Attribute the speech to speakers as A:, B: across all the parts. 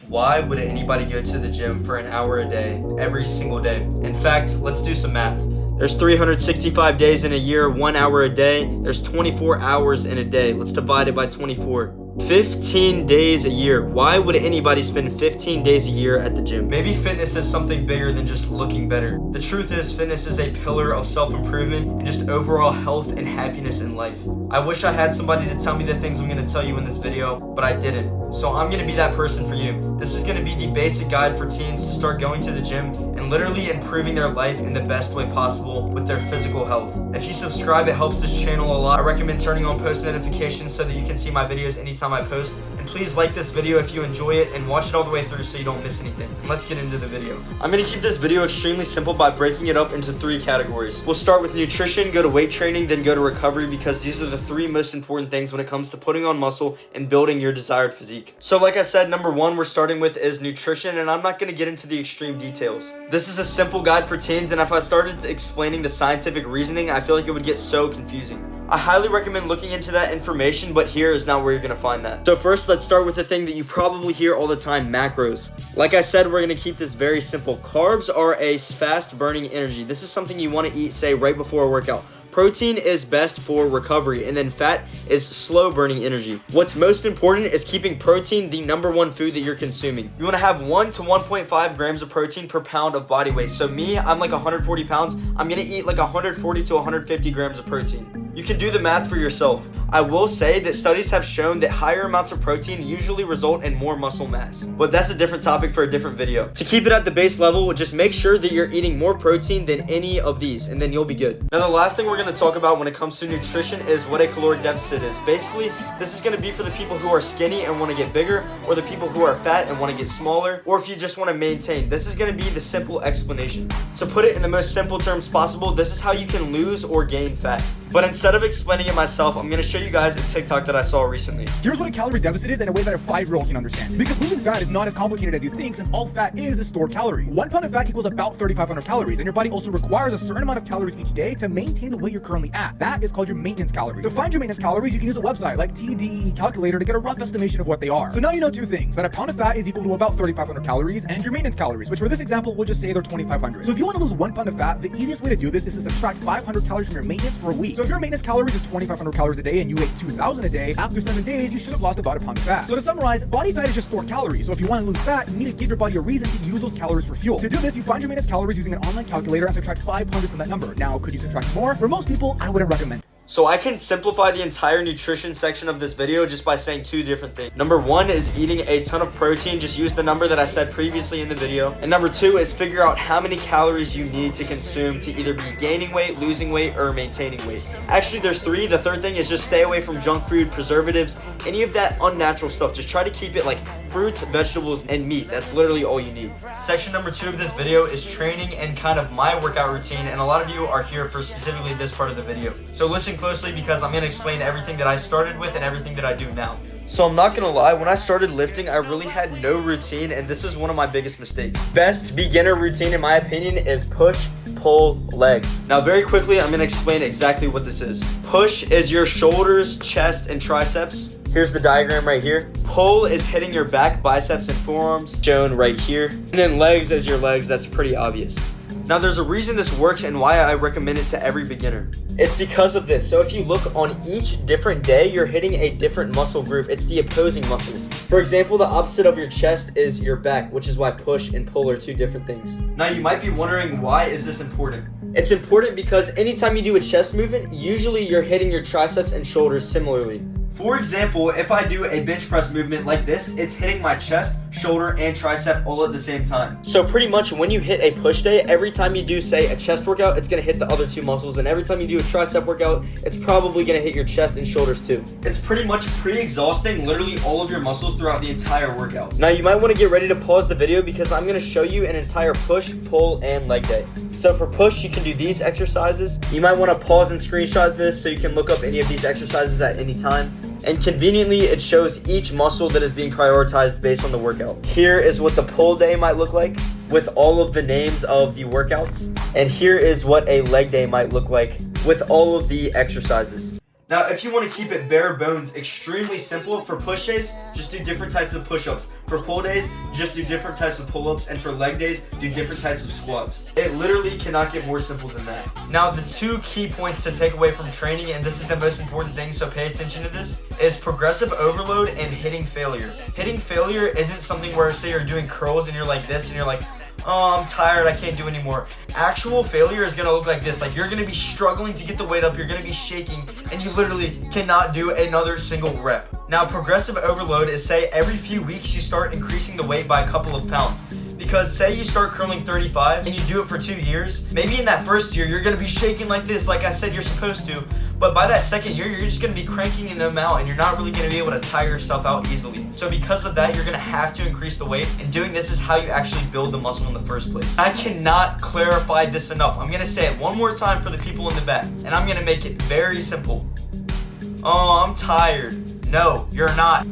A: Why would anybody go to the gym for an hour a day, every single day? In fact, let's do some math. There's 365 days in a year, 1 hour a day. There's 24 hours in a day. Let's divide it by 24. 15 days a year. Why would anybody spend 15 days a year at the gym? Maybe fitness is something bigger than just looking better. The truth is, fitness is a pillar of self-improvement and just overall health and happiness in life. I wish I had somebody to tell me the things I'm going to tell you in this video, but I didn't. So I'm going to be that person for you. This is going to be the basic guide for teens to start going to the gym and literally improving their life in the best way possible with their physical health. If you subscribe, it helps this channel a lot. I recommend turning on post notifications so that you can see my videos anytime I post. And please like this video if you enjoy it and watch it all the way through so you don't miss anything. And let's get into the video. I'm going to keep this video extremely simple by breaking it up into 3 categories. We'll start with nutrition, go to weight training, then go to recovery, because these are the 3 most important things when it comes to putting on muscle and building your desired physique. So like I said, number 1 we're starting with is nutrition, and I'm not going to get into the extreme details. This is a simple guide for teens, and if I started explaining the scientific reasoning, I feel like it would get so confusing. I highly recommend looking into that information, but here is not where you're going to find that. So first, let's start with the thing that you probably hear all the time, macros. Like I said, we're going to keep this very simple. Carbs are a fast burning energy. This is something you want to eat, say, right before a workout. Protein is best for recovery, and then fat is slow burning energy. What's most important is keeping protein the number 1 food that you're consuming. You want to have 1 to 1.5 grams of protein per pound of body weight. So me, I'm like 140 pounds. I'm going to eat like 140 to 150 grams of protein. You can do the math for yourself. I will say that studies have shown that higher amounts of protein usually result in more muscle mass, but that's a different topic for a different video. To keep it at the base level, just make sure that you're eating more protein than any of these, and then you'll be good. Now, the last thing we're going to talk about when it comes to nutrition is what a caloric deficit is. Basically, this is going to be for the people who are skinny and want to get bigger, or the people who are fat and want to get smaller, or if you just want to maintain. This is going to be the simple explanation. To put it in the most simple terms possible, this is how you can lose or gain fat. But instead of explaining it myself, I'm going to show you guys a TikTok that I saw recently.
B: Here's what a calorie deficit is in a way that a 5-year-old can understand. Because losing fat is not as complicated as you think, since all fat is stored calories. 1 pound of fat equals about 3,500 calories, and your body also requires a certain amount of calories each day to maintain the weight you're currently at. That is called your maintenance calories. To find your maintenance calories, you can use a website like TDE Calculator to get a rough estimation of what they are. So now you know 2 things, that a pound of fat is equal to about 3,500 calories, and your maintenance calories, which for this example, we'll just say they're 2,500. So if you want to lose 1 pound of fat, the easiest way to do this is to subtract 500 calories from your maintenance for a week. So if your maintenance calories is 2,500 calories a day and you ate 2,000 a day, after 7 days, you should have lost about a pound of fat. So to summarize, body fat is just stored calories. So if you want to lose fat, you need to give your body a reason to use those calories for fuel. To do this, you find your maintenance calories using an online calculator and subtract 500 from that number. Now, could you subtract more? For most people, I wouldn't recommend.
A: So I can simplify the entire nutrition section of this video just by saying 2 different things. Number 1 is eating a ton of protein. Just use the number that I said previously in the video. And number 2 is figure out how many calories you need to consume to either be gaining weight, losing weight, or maintaining weight. Actually, there's 3. The third thing is just stay away from junk food, preservatives, any of that unnatural stuff. Just try to keep it like fruits, vegetables, and meat. That's literally all you need. Section number 2 of this video is training and kind of my workout routine. And a lot of you are here for specifically this part of the video. So listen closely, because I'm going to explain everything that I started with and everything that I do now. So I'm not going to lie, when I started lifting, I really had no routine, and this is one of my biggest mistakes. Best beginner routine, in my opinion, is push, pull, legs. Now, very quickly, I'm going to explain exactly what this is. Push is your shoulders, chest, and triceps. Here's the diagram right here. Pull is hitting your back, biceps, and forearms, shown right here. And then legs is your legs. That's pretty obvious. Now, there's a reason this works and why I recommend it to every beginner. It's because of this. So if you look on each different day, you're hitting a different muscle group. It's the opposing muscles. For example, the opposite of your chest is your back, which is why push and pull are 2 different things. Now, you might be wondering, why is this important? It's important because anytime you do a chest movement, usually you're hitting your triceps and shoulders similarly. For example, if I do a bench press movement like this, it's hitting my chest, shoulder, and tricep all at the same time. So pretty much when you hit a push day, every time you do, say, a chest workout, it's going to hit the other 2 muscles. And every time you do a tricep workout, it's probably going to hit your chest and shoulders too. It's pretty much pre-exhausting literally all of your muscles throughout the entire workout. Now, you might want to get ready to pause the video because I'm going to show you an entire push, pull, and leg day. So for push, you can do these exercises. You might want to pause and screenshot this so you can look up any of these exercises at any time. And conveniently, it shows each muscle that is being prioritized based on the workout. Here is what the pull day might look like with all of the names of the workouts. And here is what a leg day might look like with all of the exercises. Now, if you want to keep it bare bones, extremely simple, for push days, just do different types of push-ups. For pull days, just do different types of pull-ups. And for leg days, do different types of squats. It literally cannot get more simple than that. Now, the two key points to take away from training, and this is the most important thing, so pay attention to this, is progressive overload and hitting failure. Hitting failure isn't something where, say, you're doing curls and you're like this, and you're like, oh, I'm tired, I can't do anymore. Actual failure is gonna look like this. Like, you're gonna be struggling to get the weight up, you're gonna be shaking, and you literally cannot do another single rep. Now, progressive overload is, say, every few weeks you start increasing the weight by a couple of pounds. Because say you start curling 35 and you do it for 2 years, maybe in that first year you're gonna be shaking like this, like I said you're supposed to, but by that second year you're just gonna be cranking them out and you're not really gonna be able to tire yourself out easily. So because of that, you're gonna have to increase the weight, and doing this is how you actually build the muscle in the first place. I cannot clarify this enough. I'm gonna say it one more time for the people in the back, and I'm gonna make it very simple. Oh, I'm tired. No, you're not.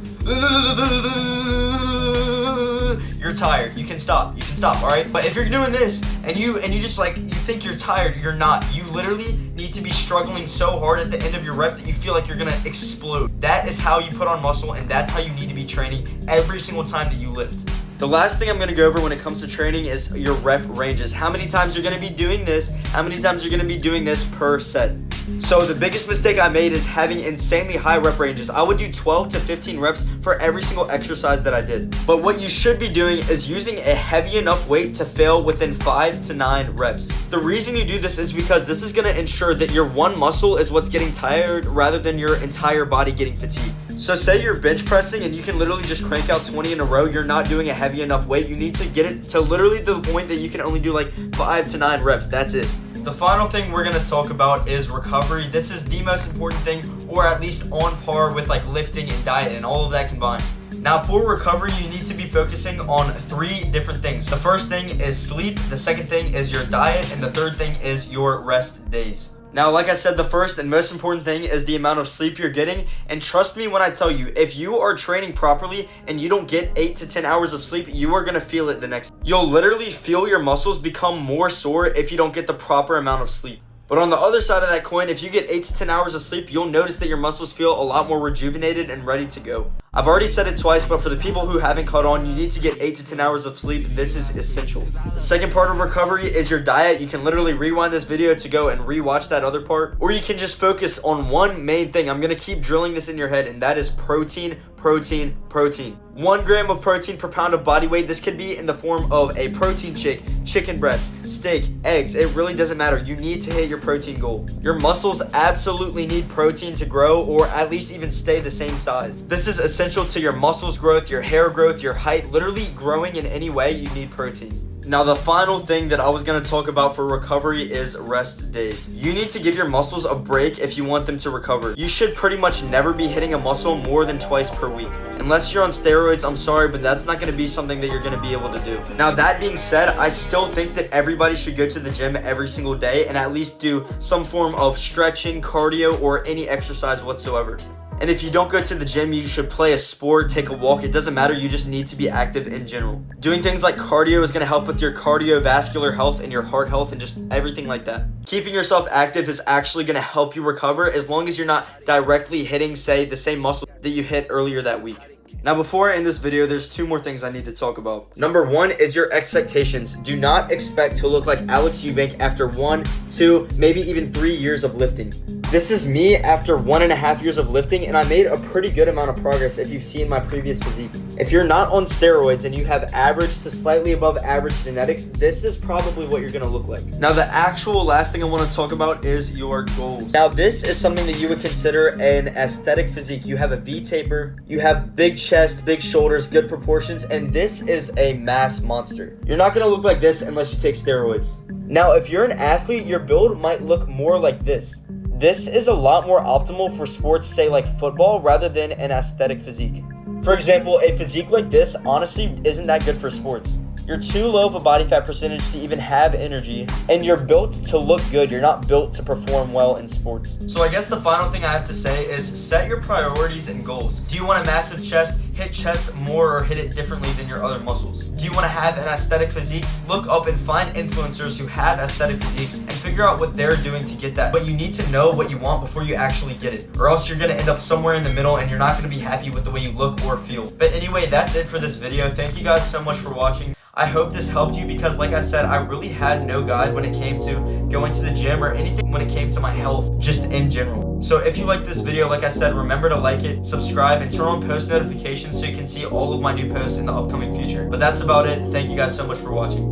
A: You're tired. You can stop. You can stop, all right? But if you're doing this and you just like, you think you're tired, you're not. You literally need to be struggling so hard at the end of your rep that you feel like you're gonna explode. That is how you put on muscle, and that's how you need to be training every single time that you lift. The last thing I'm going to go over when it comes to training is your rep ranges. How many times you're going to be doing this, how many times you're going to be doing this per set. So the biggest mistake I made is having insanely high rep ranges. I would do 12 to 15 reps for every single exercise that I did. But what you should be doing is using a heavy enough weight to fail within 5 to 9 reps. The reason you do this is because this is going to ensure that your one muscle is what's getting tired rather than your entire body getting fatigued. So say you're bench pressing and you can literally just crank out 20 in a row, you're not doing a heavy enough weight. You need to get it to literally the point that you can only do like 5 to 9 reps. That's it. The final thing we're going to talk about is recovery. This is the most important thing, or at least on par with like lifting and diet and all of that combined. Now, for recovery, you need to be focusing on 3 different things. The first thing is sleep, the second thing is your diet, and the third thing is your rest days. Now, like I said, the first and most important thing is the amount of sleep you're getting. And trust me when I tell you, if you are training properly and you don't get 8 to 10 hours of sleep, you are going to feel it the next day. You'll literally feel your muscles become more sore if you don't get the proper amount of sleep. But on the other side of that coin, if you get 8 to 10 hours of sleep, you'll notice that your muscles feel a lot more rejuvenated and ready to go. I've already said it twice, but for the people who haven't caught on, you need to get 8 to 10 hours of sleep. This is essential. The second part of recovery is your diet. You can literally rewind this video to go and rewatch that other part, or you can just focus on one main thing. I'm going to keep drilling this in your head, and that is protein, protein, protein. 1 gram of protein per pound of body weight. This could be in the form of a protein shake, chicken breast, steak, eggs. It really doesn't matter. You need to hit your protein goal. Your muscles absolutely need protein to grow, or at least even stay the same size. This is essential to your muscles growth, your hair growth, your height. Literally growing in any way, you need protein. Now, the final thing that I was going to talk about for recovery is rest days. You need to give your muscles a break if you want them to recover. You should pretty much never be hitting a muscle more than twice per week. Unless you're on steroids, I'm sorry, but that's not going to be something that you're going to be able to do. Now, that being said, I still think that everybody should go to the gym every single day and at least do some form of stretching, cardio, or any exercise whatsoever. And if you don't go to the gym, you should play a sport, take a walk. It doesn't matter. You just need to be active in general. Doing things like cardio is going to help with your cardiovascular health and your heart health and just everything like that. Keeping yourself active is actually going to help you recover as long as you're not directly hitting, say, the same muscle that you hit earlier that week. Now, before I end this video, there's 2 more things I need to talk about. Number 1 is your expectations. Do not expect to look like Alex Eubank after 1, 2, maybe even 3 years of lifting. This is me after 1.5 years of lifting, and I made a pretty good amount of progress if you've seen my previous physique. If you're not on steroids and you have average to slightly above average genetics, this is probably what you're gonna look like. Now, the actual last thing I wanna talk about is your goals. Now, this is something that you would consider an aesthetic physique. You have a V-taper, you have big chest, big shoulders, good proportions, and this is a mass monster. You're not gonna look like this unless you take steroids. Now, if you're an athlete, your build might look more like this. This is a lot more optimal for sports, say like football, rather than an aesthetic physique. For example, a physique like this honestly isn't that good for sports. You're too low of a body fat percentage to even have energy, and you're built to look good. You're not built to perform well in sports. So I guess the final thing I have to say is set your priorities and goals. Do you want a massive chest? Hit chest more or hit it differently than your other muscles. Do you want to have an aesthetic physique? Look up and find influencers who have aesthetic physiques and figure out what they're doing to get that. But you need to know what you want before you actually get it, or else you're going to end up somewhere in the middle and you're not going to be happy with the way you look or feel. But anyway, that's it for this video. Thank you guys so much for watching. I hope this helped you because, like I said, I really had no guide when it came to going to the gym or anything when it came to my health, just in general. So if you like this video, like I said, remember to like it, subscribe, and turn on post notifications so you can see all of my new posts in the upcoming future. But that's about it. Thank you guys so much for watching.